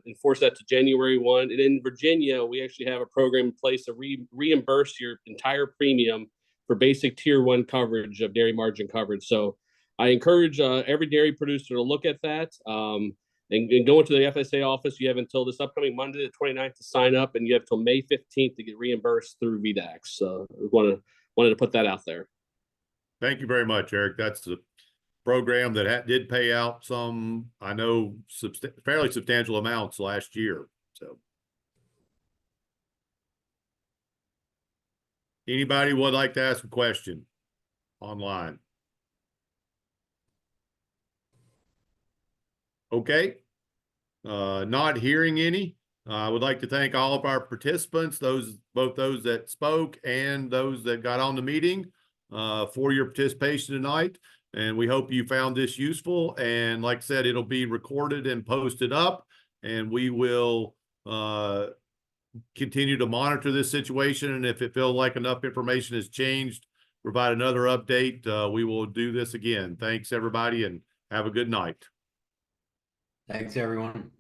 enforce that to January 1. And in Virginia, we actually have a program in place to reimburse your entire premium for basic tier 1 coverage of dairy margin coverage. So I encourage every dairy producer to look at that. And go into the FSA office. You have until this upcoming Monday, the 29th, to sign up, and you have till May 15th to get reimbursed through VDAX. So wanted to put that out there. Thank you very much, Eric. That's the program that did pay out some, I know, fairly substantial amounts last year. So Anybody would like to ask a question online? Okay. Not hearing any. I would like to thank all of our participants, both those that spoke and those that got on the meeting, for your participation tonight. And we hope you found this useful. And like I said, it'll be recorded and posted up, and we will continue to monitor this situation. And if it feels like enough information has changed, provide another update. We will do this again. Thanks, everybody, and have a good night. Thanks, everyone.